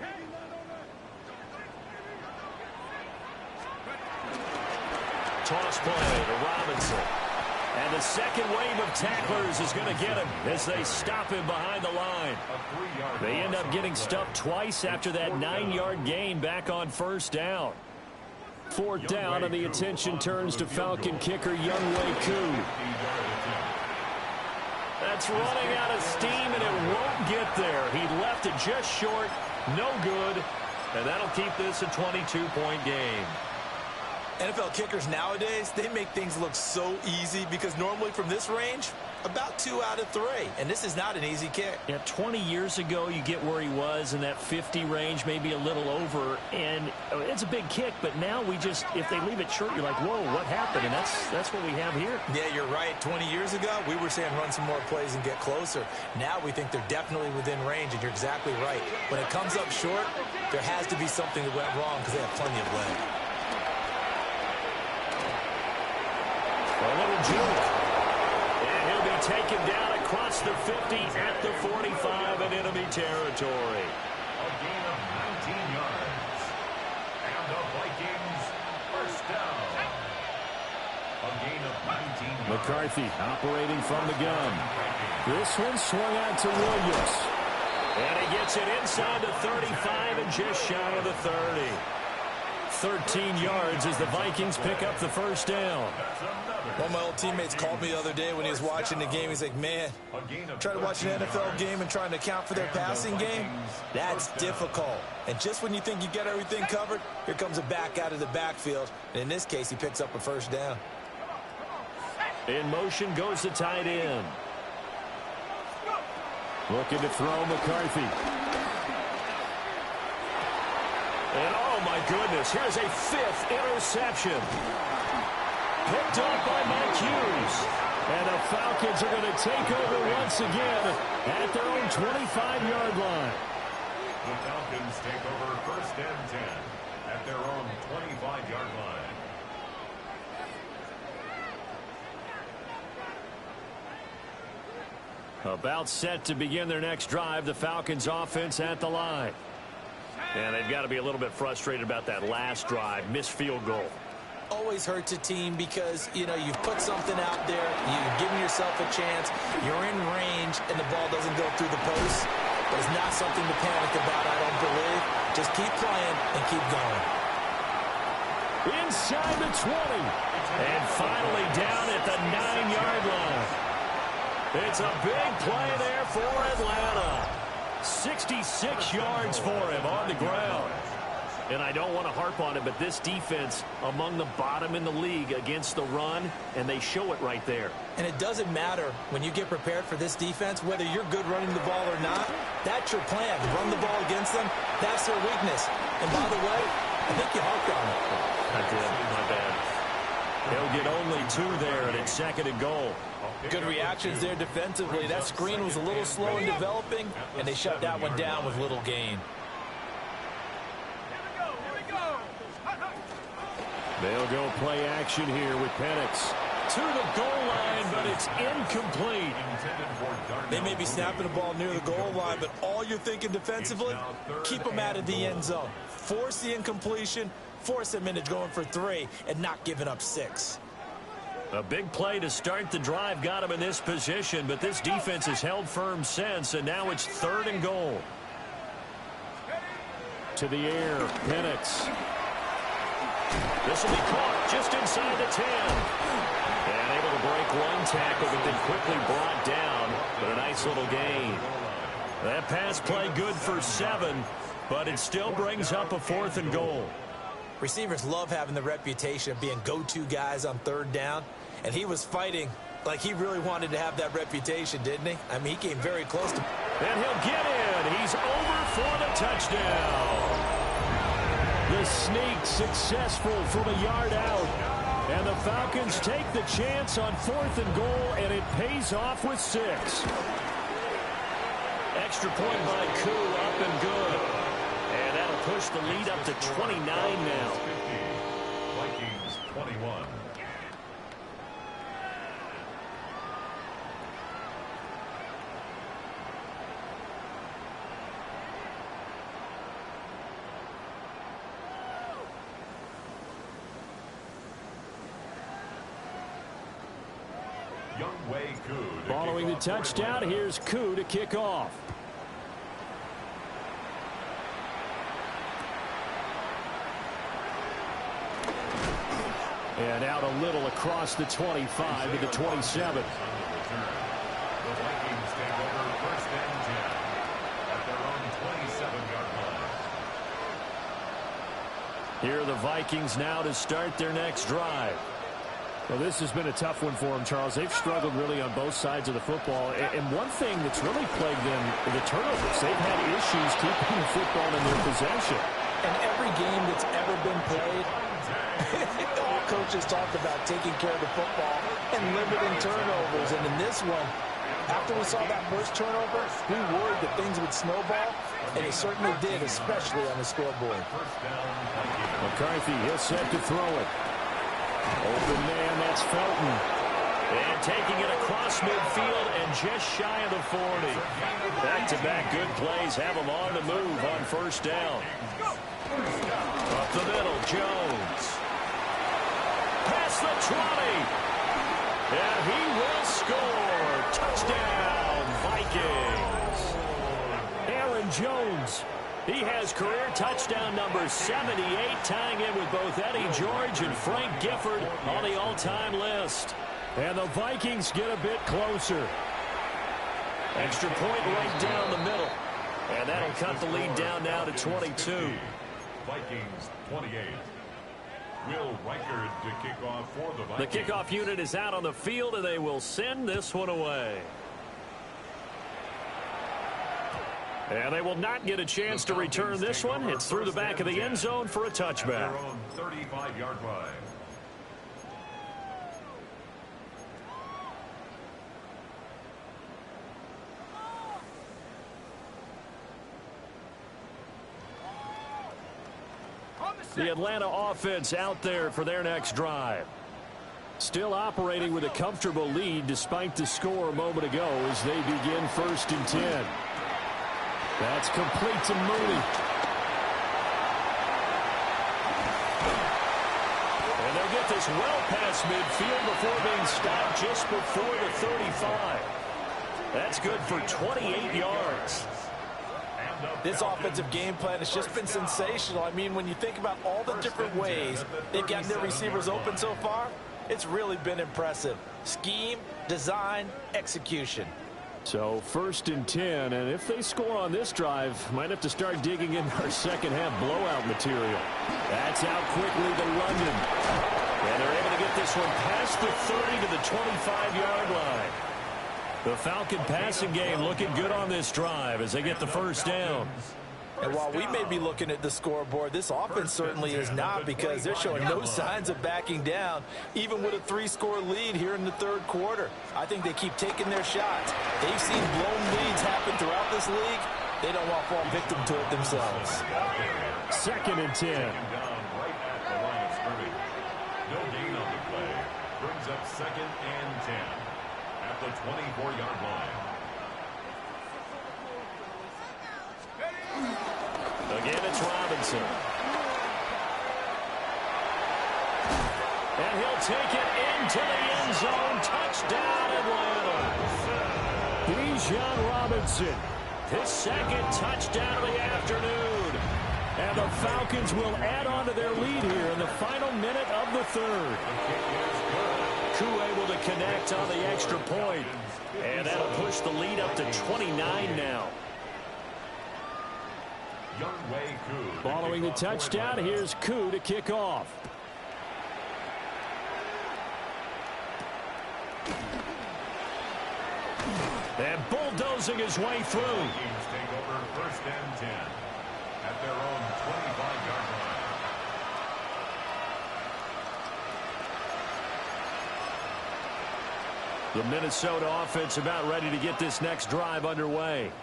Toss play to Robinson. And the second wave of tacklers is going to get him as they stop him behind the line. They end up getting stuffed twice after that 9-yard gain back on 1st down. 4th down, and the attention turns to Falcon kicker Younghoe Koo. That's running out of steam, and it won't get there. He left it just short, no good, and that'll keep this a 22-point game. NFL kickers nowadays, they make things look so easy because normally from this range, about 2 out of 3. And this is not an easy kick. Yeah, 20 years ago, you get where he was in that 50 range, maybe a little over. And it's a big kick, but now we just, if they leave it short, you're like, whoa, what happened? And that's what we have here. Yeah, you're right. 20 years ago, we were saying run some more plays and get closer. Now we think they're definitely within range, and you're exactly right. When it comes up short, there has to be something that went wrong because they have plenty of leg. A little juke. And he'll be taken down across the 50 at the 45 in enemy territory. A gain of 19 yards. And the Vikings first down. A gain of 19 yards. McCarthy operating from the gun. This one swung out to Williams. And he gets it inside the 35 and just shy of the 30. 13 yards as the Vikings pick up the first down. One of my old teammates called me the other day when he was watching the game. He's like, man, trying to watch an NFL game and trying to account for their passing game, that's difficult. And just when you think you get everything covered, here comes a back out of the backfield. And in this case, he picks up a first down. In motion goes the tight end. Looking to throw McCarthy. And oh my goodness, here's a 5th interception. Picked up by Mike Hughes. And the Falcons are going to take over once again at their own 25-yard line. The Falcons take over first and 10 at their own 25-yard line. About set to begin their next drive, the Falcons offense at the line. And they've got to be a little bit frustrated about that last drive, missed field goal. Always hurts a team because, you know, you've put something out there, you've given yourself a chance, you're in range, and the ball doesn't go through the post. But it's not something to panic about, I don't believe. Just keep playing and keep going. Inside the 20. And finally down at the 9-yard line. It's a big play there for Atlanta. 66 yards for him on the ground. And I don't want to harp on it, but this defense among the bottom in the league against the run, and they show it right there. And it doesn't matter when you get prepared for this defense, whether you're good running the ball or not, that's your plan. Run the ball against them, that's their weakness. And by the way, I think you harped on it. I did, my bad. They'll get only 2 there, and it's 2nd and goal. Good reactions there defensively. That screen was a little slow in developing, and they shut that one down with little gain. They'll go play action here with Penix. To the goal line, but it's incomplete. They may be snapping the ball near the goal line, but all you're thinking defensively, keep them out of the end zone. Force the incompletion, force them into going for 3, and not giving up 6. A big play to start the drive got him in this position, but this defense has held firm since, and now it's 3rd and goal. To the air, Penix. This will be caught just inside the 10. And able to break one tackle, but then quickly brought down. But a nice little gain. That pass play good for 7, but it still brings up a 4th and goal. Receivers love having the reputation of being go-to guys on 3rd down, and he was fighting like he really wanted to have that reputation, didn't he? I mean, he came very close to... And he'll get in. He's over for the touchdown. The sneak successful from a yard out. And the Falcons take the chance on 4th and goal, and it pays off with 6. Extra point by Koo, up and good. And that'll push the lead up to 29 now. Vikings 21. Following the touchdown, here's Koo to kick off. And out a little across the 25 to the 27. The Vikings take over first and 10 at their own 27-yard Here are the Vikings now to start their next drive. Well, this has been a tough one for them, Charles. They've struggled really on both sides of the football. And one thing that's really plagued them, the turnovers. They've had issues keeping the football in their possession. And every game that's ever been played, all coaches talked about taking care of the football and limiting turnovers. And in this one, after we saw that first turnover, we worried that things would snowball, and it certainly did, especially on the scoreboard. McCarthy, he'll set to throw it. Open man, that's Felton. And taking it across midfield and just shy of the 40. Back-to-back good plays have them on the move on first down. Up the middle, Jones. Past the 20. And he will score. Touchdown, Vikings. Aaron Jones. He has career touchdown number 78, tying in with both Eddie George and Frank Gifford on the all-time list. And the Vikings get a bit closer. Extra point right down the middle. And that'll cut the lead down now to 22. Vikings 28. Will Reichard to kick off for the Vikings. The kickoff unit is out on the field, and they will send this one away. And they will not get a chance to return this one. It's through the back of the end zone for a touchback. 35-yard line. The Atlanta offense out there for their next drive. Still operating with a comfortable lead despite the score a moment ago as they begin 1st and 10. That's complete to Mooney. And they'll get this well past midfield before being stopped just before the 35. That's good for 28 yards. This offensive game plan has just been sensational. I mean, when you think about all the different ways they've gotten their receivers open so far, it's really been impressive. Scheme, design, execution. So 1st and 10, and if they score on this drive, might have to start digging in our second half blowout material. That's out quickly to London. And they're able to get this one past the 30 to the 25-yard line. The Falcon passing game looking good on this drive as they get the first down. And while we may be looking at the scoreboard, this offense certainly is not, because they're showing no signs of backing down, even with a 3-score lead here in the 3rd quarter. I think they keep taking their shots. They've seen blown leads happen throughout this league. They don't want to fall victim to it themselves. 2nd and 10. Down right at the line of scrimmage. No gain on the play. Brings up 2nd and 10 at the 24-yard line. Again, it's Robinson. And he'll take it into the end zone. Touchdown, Atlanta. Bijan Robinson. His 2nd touchdown of the afternoon. And the Falcons will add on to their lead here in the final minute of the 3rd. Koo able to connect on the extra point. And that'll push the lead up to 29 now. Following the touchdown, here's Koo to kick off. And bulldozing his way through. Vikings take over 1st and 10 at their own 25-yard line. The Minnesota offense about ready to get this next drive underway.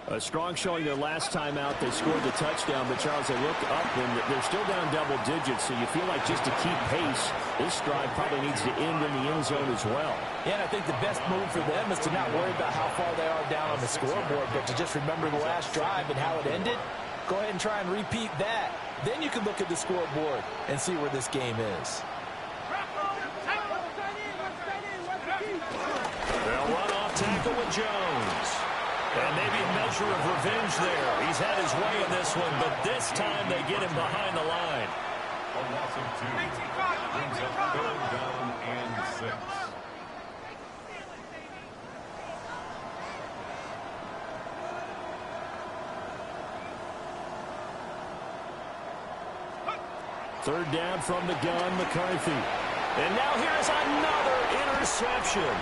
A strong showing their last time out. They scored the touchdown, but Charles, they look up and they're still down double digits, so you feel like just to keep pace, this drive probably needs to end in the end zone as well. Yeah, and I think the best move for them is to not worry about how far they are down on the scoreboard, but to just remember the last drive and how it ended. Go ahead and try and repeat that. Then you can look at the scoreboard and see where this game is. They'll run off tackle with Jones. And maybe a measure of revenge there. He's had his way in this one, but this time they get him behind the line. A loss of 2. Brings up 3rd down and 6. Third down from the gun, McCarthy. And now here's another interception.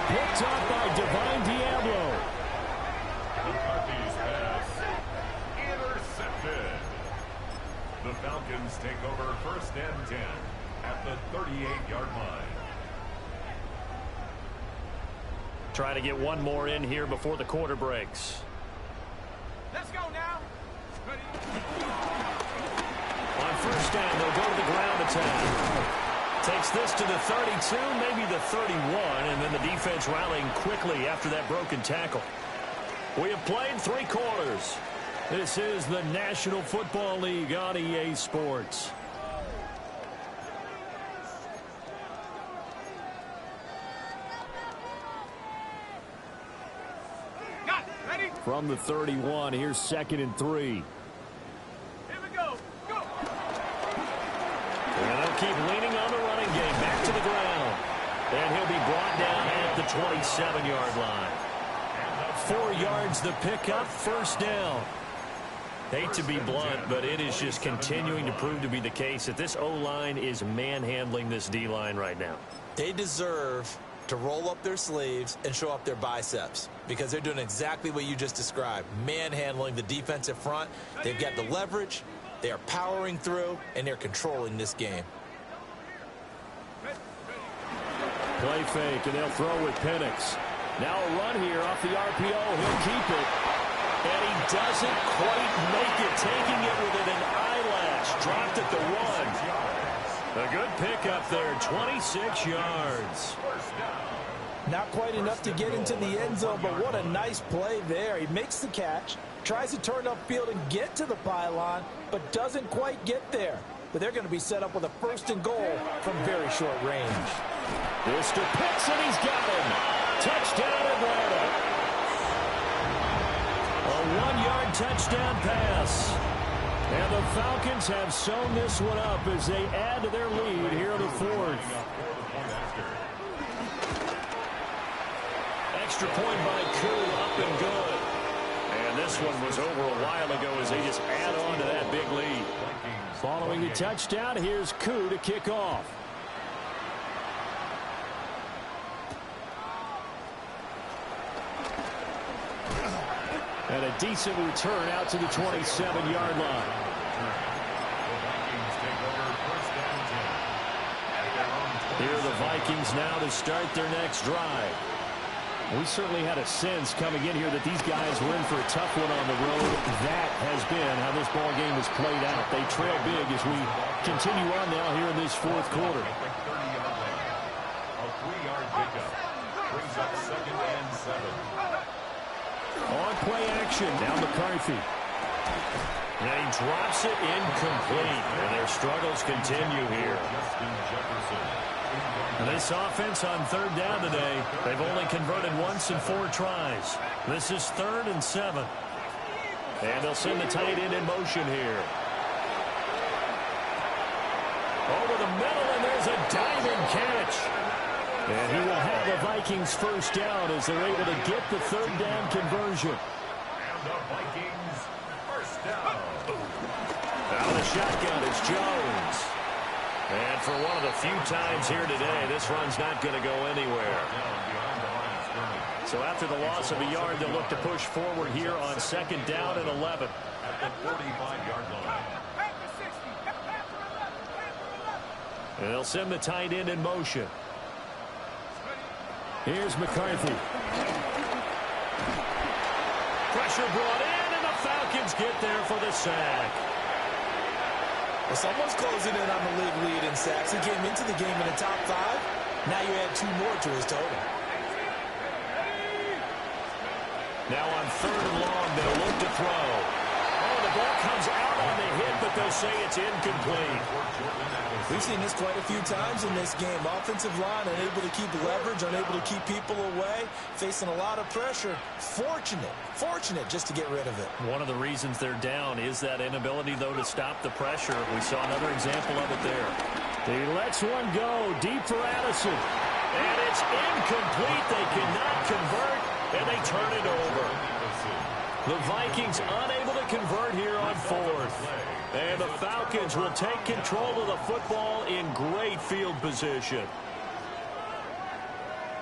Picked up by Divine Diablo. McCarthy's pass intercepted. The Falcons take over 1st and 10 at the 38-yard line. Trying to get one more in here before the quarter breaks. Let's go now. On 1st down, they'll go to the ground attack. Takes this to the 32, maybe the 31, and then the defense rallying quickly after that broken tackle. We have played 3 quarters. This is the National Football League on EA Sports. Got it. Ready? From the 31, here's 2nd and 3. Here we go. Go. And they'll keep leaning on the running game. Back to the ground. And he'll be brought down at the 27-yard line. 4 yards the pickup, 1st down. Hate to be blunt, but it is just continuing to prove to be the case that this O-line is manhandling this D-line right now. They deserve to roll up their sleeves and show up their biceps because they're doing exactly what you just described, manhandling the defensive front. They've got the leverage, they are powering through, and they're controlling this game. Play fake, and they'll throw with Penix. Now a run here off the RPO. He'll keep it. And he doesn't quite make it, taking it within an eyelash. Dropped at the 1. A good pickup there, 26 yards. Not quite enough to get into the end zone, but what a nice play there. He makes the catch, tries to turn upfield and get to the pylon, but doesn't quite get there. But they're going to be set up with a 1st and goal from very short range. Mr. Pitts, and he's got him. Touchdown, Atlanta. A 1-yard touchdown pass. And the Falcons have sewn this one up as they add to their lead here in the 4th. Extra point by Koo, up and good. And this one was over a while ago as they just add on to that big lead. Following the touchdown, here's Koo to kick off. And a decent return out to the 27-yard line. Here are the Vikings now to start their next drive. We certainly had a sense coming in here that these guys were in for a tough one on the road. That has been how this ball game has played out. They trail big as we continue on now here in this 4th quarter. A 3-yard pickup brings up 2nd and 7. On play action, now McCarthy. And he drops it incomplete. And their struggles continue here. And this offense on 3rd down today, they've only converted once in 4 tries. This is 3rd and 7. And they'll send the tight end in motion here. Over the middle, and there's a diving catch. And he will have the Vikings 1st down as they're able to get the 3rd down conversion. And the Vikings 1st down. Out of the shotgun, it's Jones. And for one of the few times here today, this run's not going to go anywhere. So after the loss of a yard, they'll look to push forward here on 2nd down and 11. At the 45-yard line. And they'll send the tight end in motion. Here's McCarthy. Pressure brought in, and the Falcons get there for the sack. Well, someone's closing in on the league lead in sacks. He came into the game in the top 5. Now you add 2 more to his total. Now on 3rd and long, they'll look to throw. Oh, the ball comes out on the hit, but they'll say it's incomplete. We've seen this quite a few times in this game. Offensive line unable to keep leverage, unable to keep people away, facing a lot of pressure. Fortunate just to get rid of it. One of the reasons they're down is that inability, though, to stop the pressure. We saw another example of it there. He lets one go deep for Addison. And it's incomplete. They cannot convert, and they turn it over. The Vikings unable to convert here on fourth. And the Falcons will take control of the football in great field position.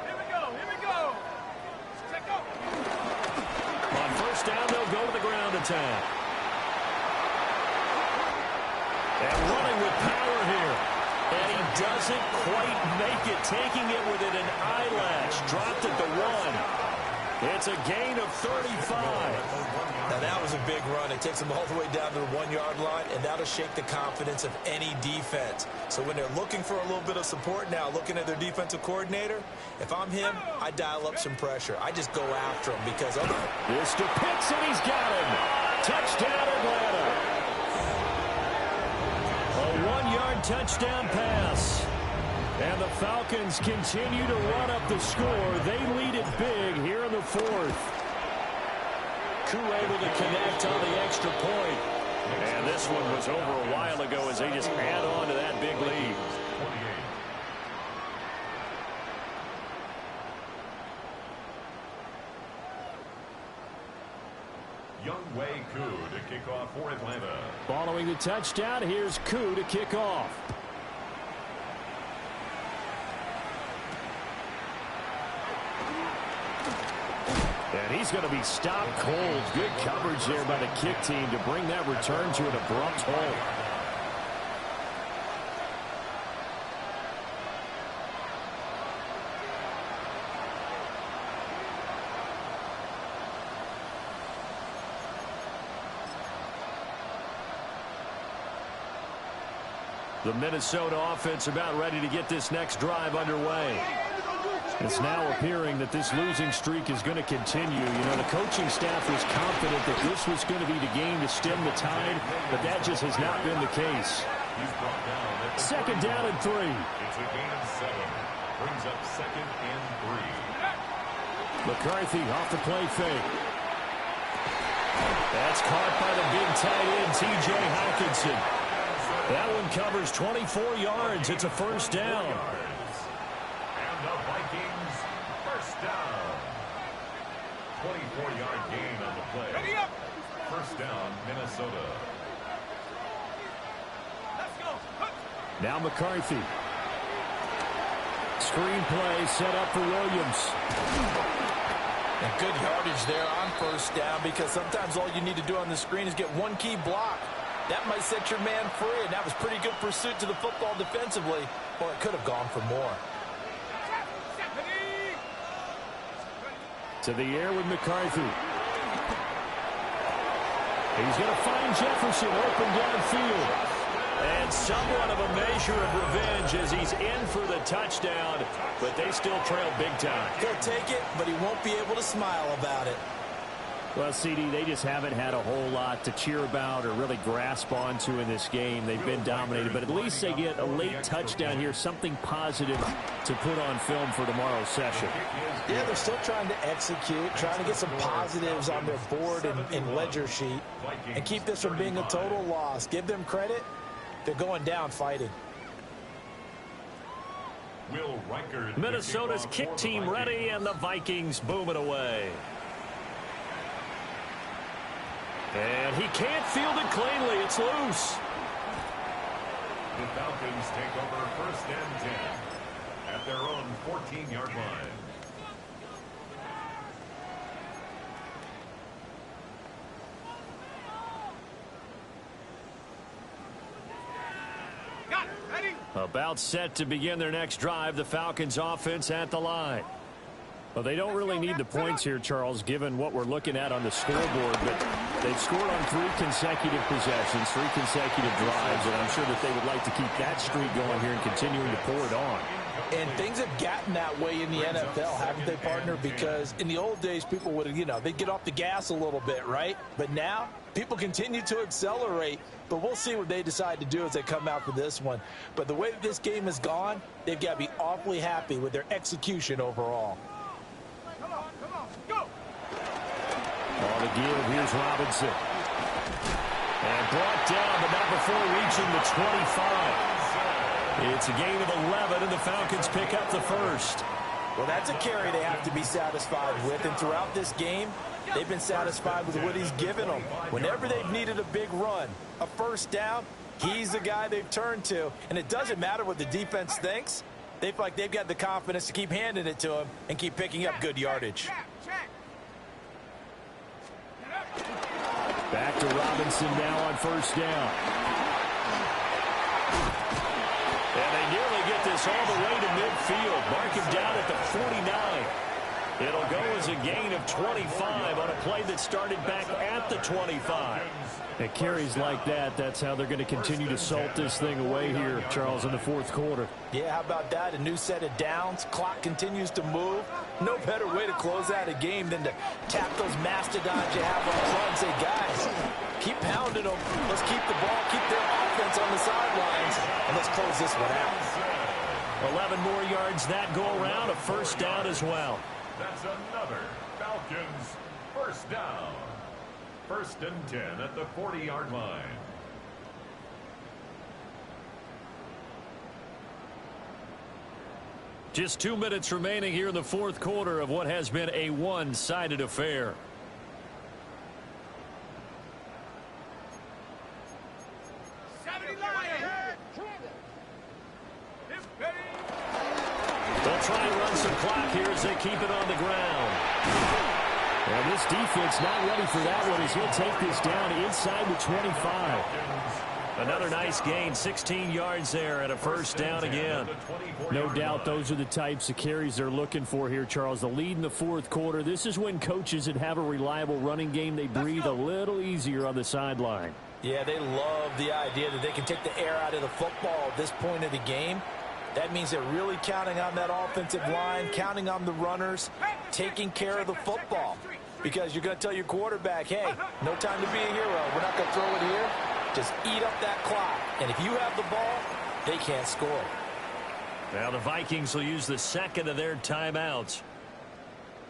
Here we go. Here we go. Check up. On first down, they'll go to the ground attack. And running with power here. And he doesn't quite make it, taking it within an eyelash. Dropped at the 1. It's a gain of 35. Now that was a big run. It takes them all the way down to the 1-yard line, and that'll shake the confidence of any defense. So when they're looking for a little bit of support now, looking at their defensive coordinator, if I'm him, I dial up some pressure. I just go after him because of this to Pitts, and he's got him. Touchdown, Atlanta. A 1-yard touchdown pass. And the Falcons continue to run up the score. They lead it big here in the fourth. Koo able to connect on the extra point. And this one was over a while ago as they just add on to that big lead. Younghoe Koo to kick off for Atlanta. Following the touchdown, here's Koo to kick off. And he's going to be stopped cold. Good coverage there by the kick team to bring that return to an abrupt halt. The Minnesota offense about ready to get this next drive underway. It's now appearing that this losing streak is going to continue. You know, the coaching staff was confident that this was going to be the game to stem the tide, but that just has not been the case. Second down and 3. It's a gain of 7. Brings up 2nd and 3. McCarthy off the play fake. That's caught by the big tight end, T.J. Hockenson. That one covers 24 yards. It's a first down. And the Vikings first down. 24-yard gain on the play. Ready up. First down, Minnesota. Let's go. Now McCarthy. Screen play set up for Williams. And good yardage there on first down because sometimes all you need to do on the screen is get one key block. That might set your man free, and that was pretty good pursuit to the football defensively, or it could have gone for more. To the air with McCarthy. He's going to find Jefferson open downfield. And somewhat of a measure of revenge as he's in for the touchdown, but they still trail big time. He'll take it, but he won't be able to smile about it. Well, CD, they just haven't had a whole lot to cheer about or really grasp onto in this game. They've been dominated, but at least they get a late touchdown here, something positive to put on film for tomorrow's session. Yeah, they're still trying to execute, trying to get some positives on their board and ledger sheet and keep this from being a total loss. Give them credit. They're going down fighting. Minnesota's kick team ready, and the Vikings booming away. And he can't field it cleanly. It's loose. The Falcons take over first and 10 at their own 14-yard line. Got it. Ready? About set to begin their next drive, the Falcons offense at the line. Well, they don't really need the points here, Charles, given what we're looking at on the scoreboard, but they've scored on 3 consecutive possessions, 3 consecutive drives, and I'm sure that they would like to keep that streak going here and continuing to pour it on. And things have gotten that way in the NFL, haven't they, partner? Because in the old days, people would, they'd get off the gas a little bit, right? But now, people continue to accelerate. But we'll see what they decide to do as they come out for this one. But the way that this game has gone, they've got to be awfully happy with their execution overall. Come on, go! On the give, here's Robinson. And brought down, but not before reaching the 25. It's a gain of 11, and the Falcons pick up the first. Well, that's a carry they have to be satisfied with. And throughout this game, They've been satisfied with what he's given them. Whenever they've needed a big run, a first down, he's the guy they've turned to. And it doesn't matter what the defense thinks. They feel like they've got the confidence to keep handing it to him and keep picking up good yardage. Back to Robinson now on first down. And they nearly get this all the way to midfield. Mark him down at the 49. It'll go as a gain of 25 on a play that started back at the 25. At carries like that, that's how they're going to continue to salt this thing away here, Charles, in the fourth quarter. Yeah, how about that? A new set of downs. Clock continues to move. No better way to close out a game than to tap those mastodons you have on the front and say, guys, keep pounding them. Let's keep the ball, keep their offense on the sidelines, and let's close this one out. 11 more yards that go around, a first down as well. That's another Falcons first down. First and 10 at the 40-yard line. Just 2 minutes remaining here in the fourth quarter of what has been a one-sided affair. They'll try and run some clock here as they keep it on the ground. And this defense not ready for that one as he'll take this down inside the 25. Another nice gain, 16 yards there and a first down again. No doubt those are the types of carries they're looking for here, Charles. The lead in the fourth quarter. This is when coaches that have a reliable running game, they breathe a little easier on the sideline. Yeah, they love the idea that they can take the air out of the football at this point of the game. That means they're really counting on that offensive line, counting on the runners, taking care of the football. Because you're going to tell your quarterback, hey, no time to be a hero. We're not going to throw it here. Just eat up that clock. And if you have the ball, they can't score. Now the Vikings will use the second of their timeouts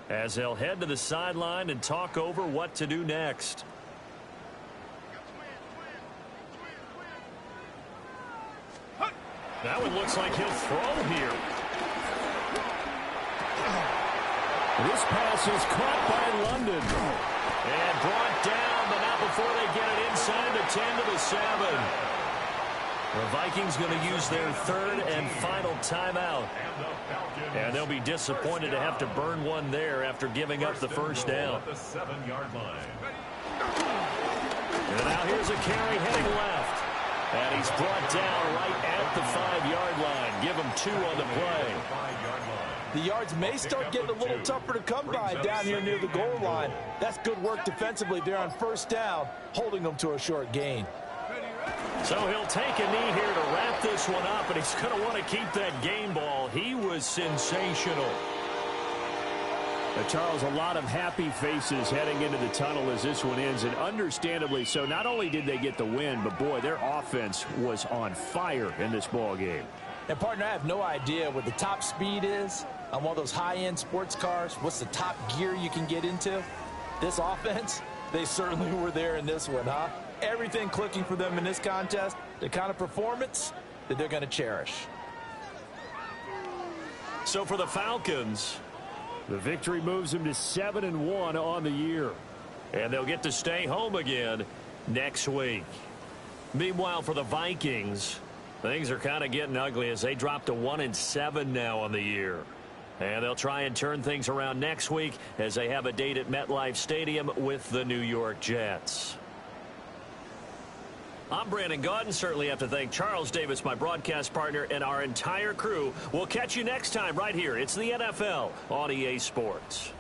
as they'll head to the sideline and talk over what to do next. That one looks like he'll throw here. This pass is caught by London. And brought down, but not before they get it inside the 10 to the 7. The Vikings going to use their third and final timeout. And they'll be disappointed to have to burn one there after giving up the first down. And now here's a carry heading left. And he's brought down right at the 5-yard line. Give him 2 on the play. The yards may start getting a little tougher to come by down here near the goal line. That's good work defensively there on first down, holding them to a short gain. So he'll take a knee here to wrap this one up, and he's going to want to keep that game ball. He was sensational. Charles, a lot of happy faces heading into the tunnel as this one ends, and understandably so. Not only did they get the win, but boy, their offense was on fire in this ball game. And partner, I have no idea what the top speed is on one of those high-end sports cars. What's the top gear you can get into? This offense, they certainly were there in this one, huh? Everything clicking for them in this contest, the kind of performance that they're going to cherish. So for the Falcons, the victory moves them to 7-1 on the year. And they'll get to stay home again next week. Meanwhile, for the Vikings, things are kind of getting ugly as they drop to 1-7 now on the year. And they'll try and turn things around next week as they have a date at MetLife Stadium with the New York Jets. I'm Brandon Gaudin. Certainly have to thank Charles Davis, my broadcast partner, and our entire crew. We'll catch you next time right here. It's the NFL on EA Sports.